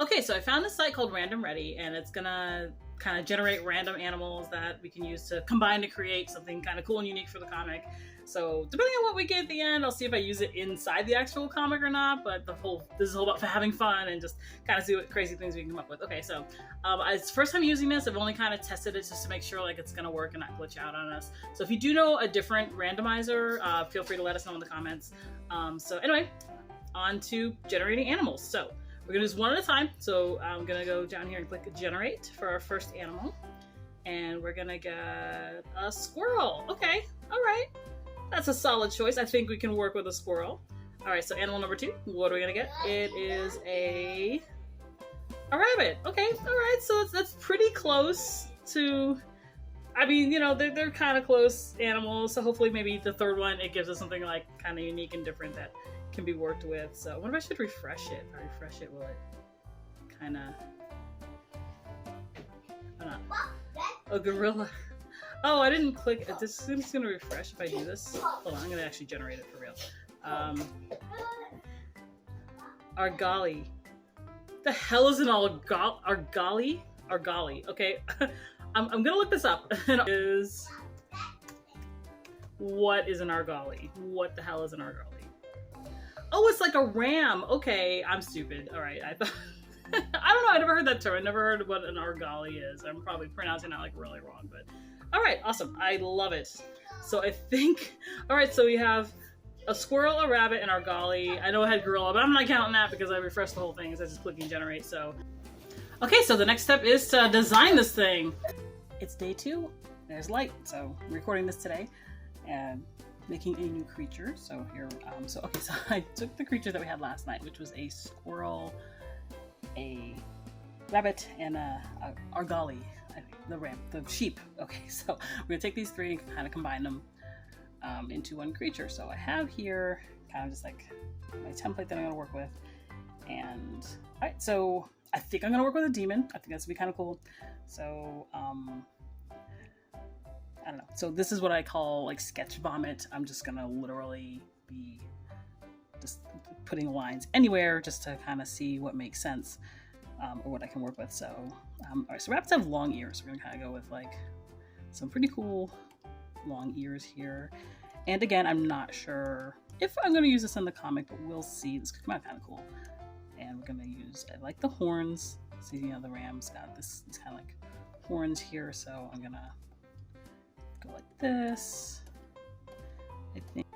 Okay, so I found this site called Random Ready, and it's gonna kind of generate random animals that we can use to combine to create something kind of cool and unique for the comic. So depending on what we get at the end, I'll see if I use it inside the actual comic or not. But this is all about having fun and just kind of see what crazy things we can come up with. Okay, so it's the first time using this. I've only kind of tested it just to make sure like it's gonna work and not glitch out on us. So if you do know a different randomizer, feel free to let us know in the comments. So anyway, on to generating animals. So we're gonna do this one at a time. So I'm gonna go down here and click generate for our first animal. And we're gonna get a squirrel. Okay, all right. That's a solid choice. I think we can work with a squirrel. All right, so animal number 2, what are we gonna get? It is a rabbit. Okay, all right, so that's pretty close to, I mean, you know, they're kind of close animals. So hopefully maybe the third one, it gives us something like kind of unique and different that can be worked with. So I wonder if I should refresh it. If I refresh it, will it kind of, oh, not. A gorilla. Oh, I didn't click. This is going to refresh if I do this. Hold on, I'm going to actually generate it for real. Argali. The hell is an argali? Argali. Okay. I'm going to look this up. What is an argali? What the hell is an argali? Oh, it's like a ram. Okay, I'm stupid. All right, I thought... I don't know, I never heard that term. I never heard what an argali is. I'm probably pronouncing that like really wrong, but... All right, awesome. I love it. So I think... All right, so we have a squirrel, a rabbit, and argali. I know I had gorilla, but I'm not counting that because I refreshed the whole thing. So I just clicking generate, so... Okay, so the next step is to design this thing. It's day 2. There's light, so I'm recording this today. And making a new creature. So here, so I took the creature that we had last night, which was a squirrel, a rabbit, and a argali, the sheep. Okay, so we're gonna take these 3 and kind of combine them into one creature. So I have here kind of just like my template that I'm gonna work with. And all right, so I think I'm gonna work with a demon. I think that's gonna be kind of cool. So I don't know. So this is what I call like sketch vomit. I'm just gonna literally be just putting lines anywhere just to kind of see what makes sense, or what I can work with. So, all right, so rabbits have long ears. So we're gonna kind of go with like some pretty cool long ears here. And again, I'm not sure if I'm gonna use this in the comic, but we'll see. This could come out kind of cool. And we're gonna use, I like the horns. See, you know, the ram's got this kind of like horns here. So I'm gonna go like this, I think.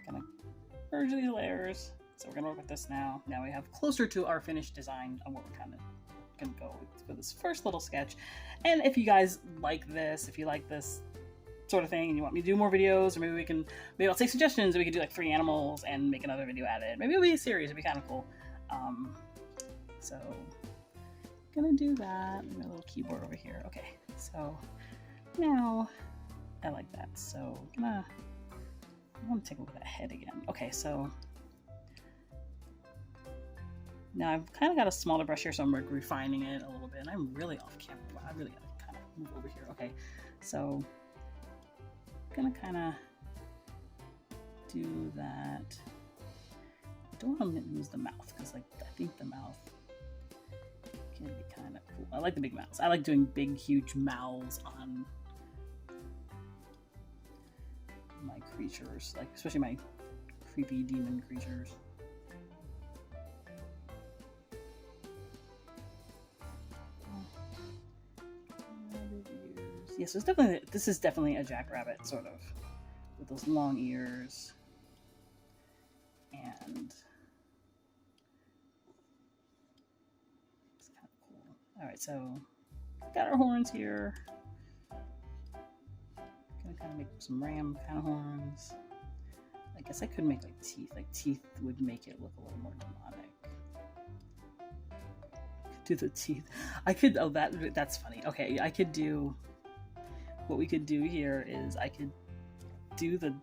Gonna merge these layers. So we're gonna work with this now. Now we have closer to our finished design of what we're kind of gonna go with for this first little sketch. And if you guys like this, if you like this sort of thing and you want me to do more videos, or maybe I'll take suggestions and we can do like 3 animals and make another video at it. Maybe it'll be a series, it'd be kind of cool. So gonna do that. My little keyboard over here. Okay, so now I like that. So I want to take a look at that head again. Okay, so now I've kind of got a smaller brush here, so I'm refining it a little bit. And I'm really off camera. I really gotta kind of move over here. Okay, so I'm gonna kind of do that. I don't want to lose the mouth because, like, I think the mouth can be kind of cool. I like the big mouths. I like doing big, huge mouths on my creatures, like especially my creepy demon creatures. How did you yeah, so this is definitely a jackrabbit, sort of, with those long ears. And it's kind of cool. All right, so got our horns here. Gonna kind of make some ram kind of horns. I guess I could make like teeth. Like teeth would make it look a little more demonic. Do the teeth. I could. Oh, that's funny. Okay, I could do. What we could do here is I could do the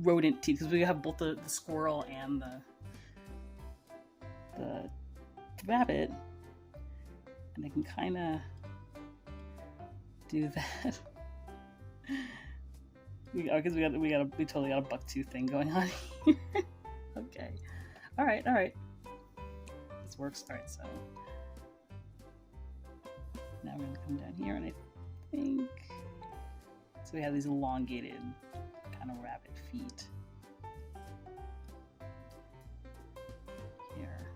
rodent teeth, because we have both the squirrel and the rabbit, and I can kind of do that. Because we totally got a buck tooth thing going on here. Okay, all right. This works. All right, so now we're gonna come down here, and I think so. We have these elongated kind of rabbit feet here.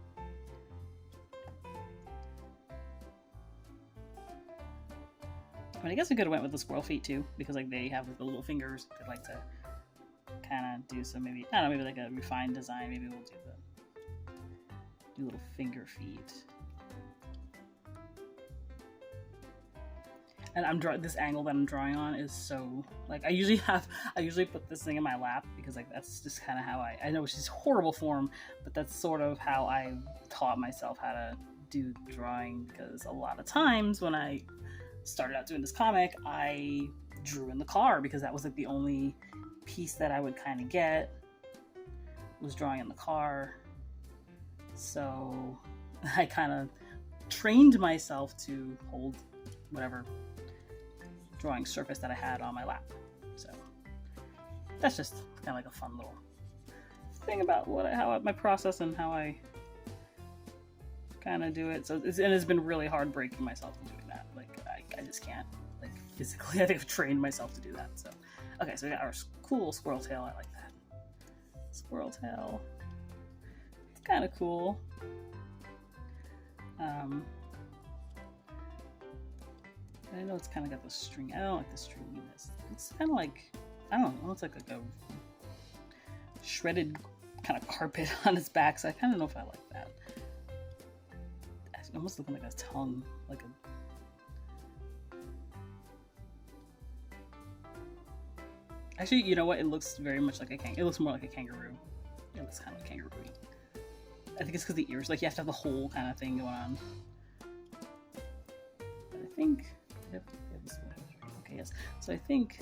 I mean, I guess I could have went with the squirrel feet too, because like they have the little fingers. I'd like to kind of do some, maybe, I don't know, maybe like a refined design. Maybe we'll do little finger feet. And this angle that I'm drawing on is so, like, I usually put this thing in my lap, because like that's just kind of how I know it's just horrible form, but that's sort of how I taught myself how to do drawing, because a lot of times when I started out doing this comic, I drew in the car, because that was like the only piece that I would kind of get, was drawing in the car. So I kind of trained myself to hold whatever drawing surface that I had on my lap. So that's just kind of like a fun little thing about my process and how I kind of do it. So it's been really hard breaking myself in doing that. Like I just can't, like, physically. I think I've trained myself to do that. So okay, so we got our cool squirrel tail. I like that squirrel tail. It's kind of cool. I know it's kind of got the string. I don't like the stringiness. It's kind of like, I don't know, it's like a shredded kind of carpet on its back, so I kind of know if I like that. It's almost looking like a tongue, like a... Actually, you know what? It looks very much like it looks more like a kangaroo. It looks kind of kangaroo. I think it's because the ears, like, you have to have the whole kind of thing going on. But I think... Yep, okay, yes. So I think,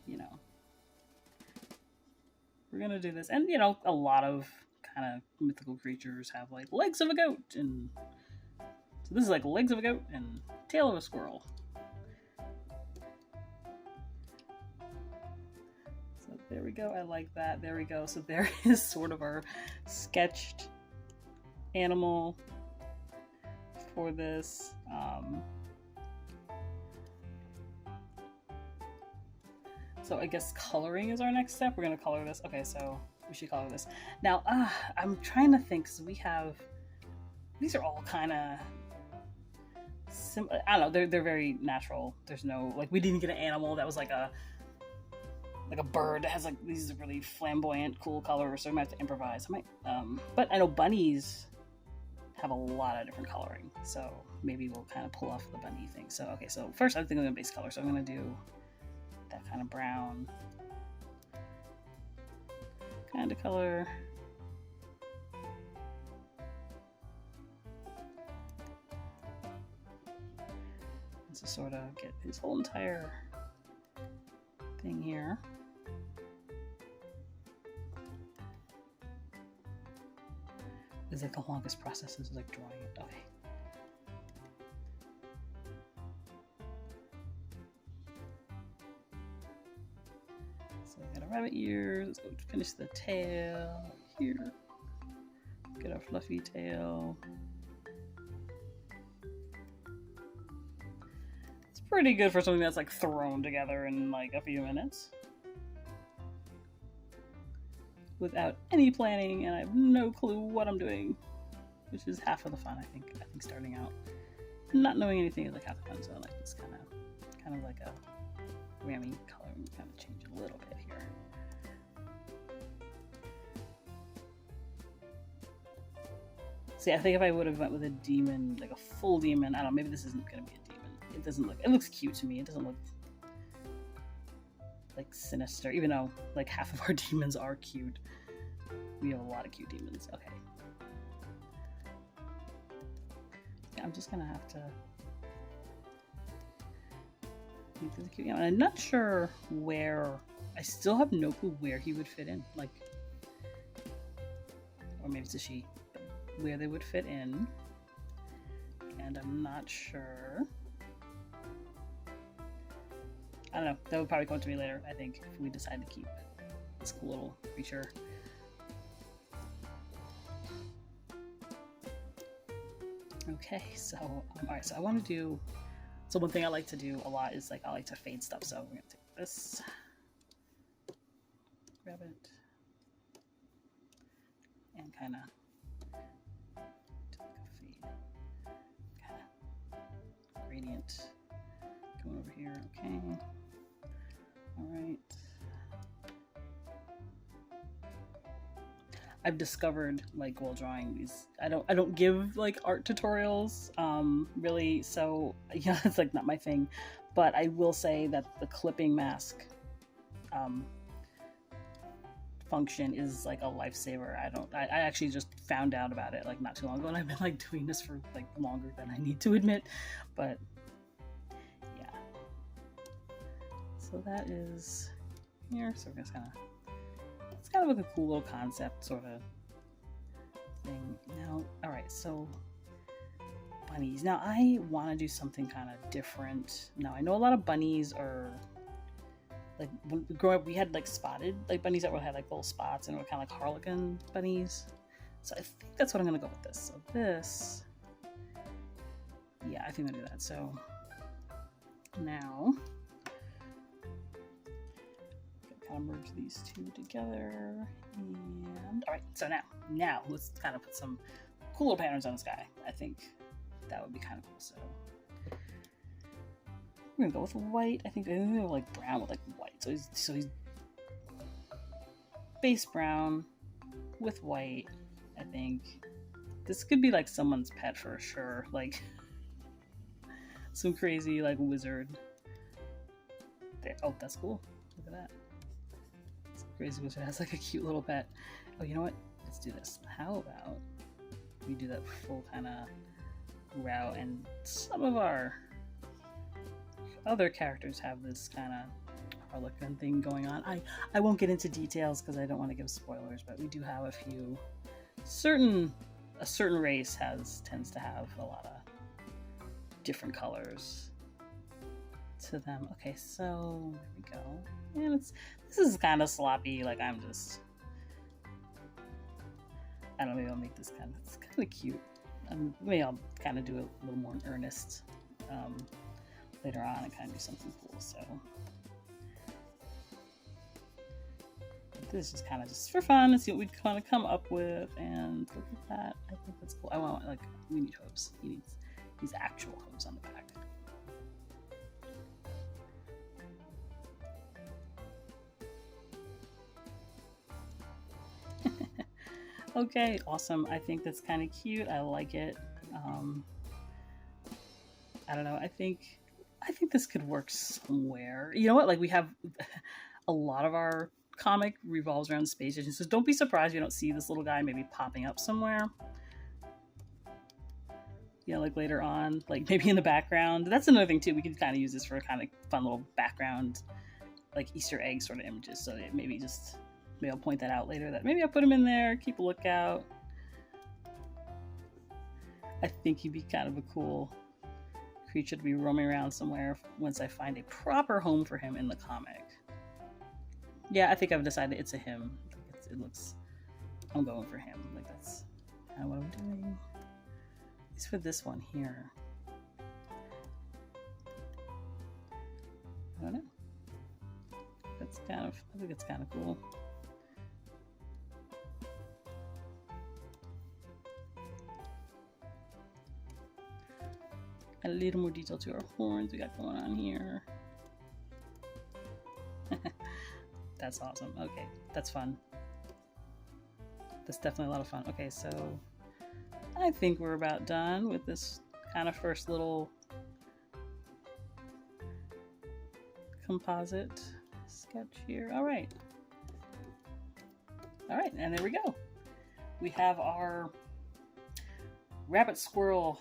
you know, we're gonna do this. And, you know, a lot of kind of mythical creatures have, like, legs of a goat. And so this is like legs of a goat and tail of a squirrel. So there we go. I like that. There we go. So there is sort of our sketched animal for this. So I guess coloring is our next step. We're going to color this. Okay, so we should color this. Now, I'm trying to think, because these are all kind of, I don't know, they're very natural. There's no, like, we didn't get an animal that was like a bird that has like these really flamboyant, cool colors, so I might have to improvise. But I know bunnies have a lot of different coloring, so maybe we'll kind of pull off the bunny thing. So, okay, so first I think I'm going to base color, so I'm going to do that kind of brown kind of color. And to sort of get his whole entire thing here. It's like the longest process is like drawing it. Okay. So we got a rabbit ear. Let's go finish the tail here. Get our fluffy tail. It's pretty good for something that's like thrown together in like a few minutes without any planning, and I have no clue what I'm doing, which is half of the fun, I think starting out. not knowing anything is like half the fun, so I like this kind of like a whammy color. And kind of change it a little bit here. See, I think if I would have went with a demon, like a full demon, I don't know, maybe this isn't gonna be a demon. It doesn't look, it looks cute to me. It doesn't look like sinister, even though like half of our demons are cute. We have a lot of cute demons. Okay. Yeah, I'm just gonna have to make this cute. And I'm not sure where, I still have no clue where he would fit in. Like, or maybe it's a she, where they would fit in. And I'm not sure. I don't know. That would probably come to me later, I think, if we decide to keep this cool little creature. Okay, so, alright, so I want to do, so one thing I like to do a lot is, like, I like to fade stuff, so we're going to take this, grab it, and kind of do like a fade, kind of gradient going over here, okay, alright. I've discovered, like, while drawing these, I don't give like art tutorials really, so yeah, it's like not my thing, but I will say that the clipping mask function is like a lifesaver. I actually just found out about it like not too long ago, and I've been like doing this for like longer than I need to admit, but yeah, so that is here. So we're just kind of, it's kind of like a cool little concept sort of thing. Now, alright, so bunnies. Now, I want to do something kind of different. Now, I know a lot of bunnies are, like, when we grew up, we had, like, spotted, like, bunnies that had, like, little spots, and were kind of like harlequin bunnies. So I think that's what I'm going to go with this. So this, yeah, I think I'm going to do that. So now, kind of merge these two together, and all right, so now let's kind of put some cool little patterns on this guy. I think that would be kind of cool. So we're gonna go with white. I think I'm gonna go like brown with like white. So he's base brown with white. I think this could be like someone's pet for sure, like some crazy like wizard there. Oh, that's cool. Look at that. Crazy wizard has like a cute little pet. Oh, you know what? Let's do this. How about we do that full kind of route, and some of our other characters have this kind of harlequin thing going on. I won't get into details because I don't want to give spoilers, but we do have a few a certain race tends to have a lot of different colors to them. Okay, so there we go. And this is kind of sloppy, like I don't know, maybe I'll make this it's kind of cute. Maybe I'll kind of do it a little more in earnest later on and kind of do something cool. So this is just kind of just for fun and see what we'd kind of come up with, and look at that. I think that's cool. I want, like, we need hooves. He needs these actual hooves on the back. Okay, awesome. I think that's kind of cute. I like it. I don't know. I think this could work somewhere. You know what? Like, we have a lot of our comic revolves around space stations, so don't be surprised if you don't see this little guy maybe popping up somewhere. You know, like later on, like maybe in the background. That's another thing too. We could kind of use this for kind of fun little background, like Easter egg sort of images. So maybe I'll point that out later, that maybe I'll put him in there, keep a lookout. I think he'd be kind of a cool creature to be roaming around somewhere once I find a proper home for him in the comic. Yeah, I think I've decided it's a him. I'm going for him. Like, that's kind of what I'm doing. At least for this one here. I don't know. I think it's kind of cool. I a little more detail to our horns we got going on here. That's awesome. Okay, that's fun. That's definitely a lot of fun. Okay, so I think we're about done with this kind of first little composite sketch here. All right, and there we go. We have our rabbit squirrel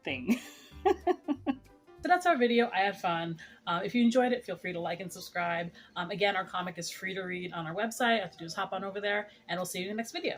thing. So that's our video. I had fun. If you enjoyed it, feel free to like and subscribe. Again, our comic is free to read on our website. All you have to do is hop on over there, and we'll see you in the next video.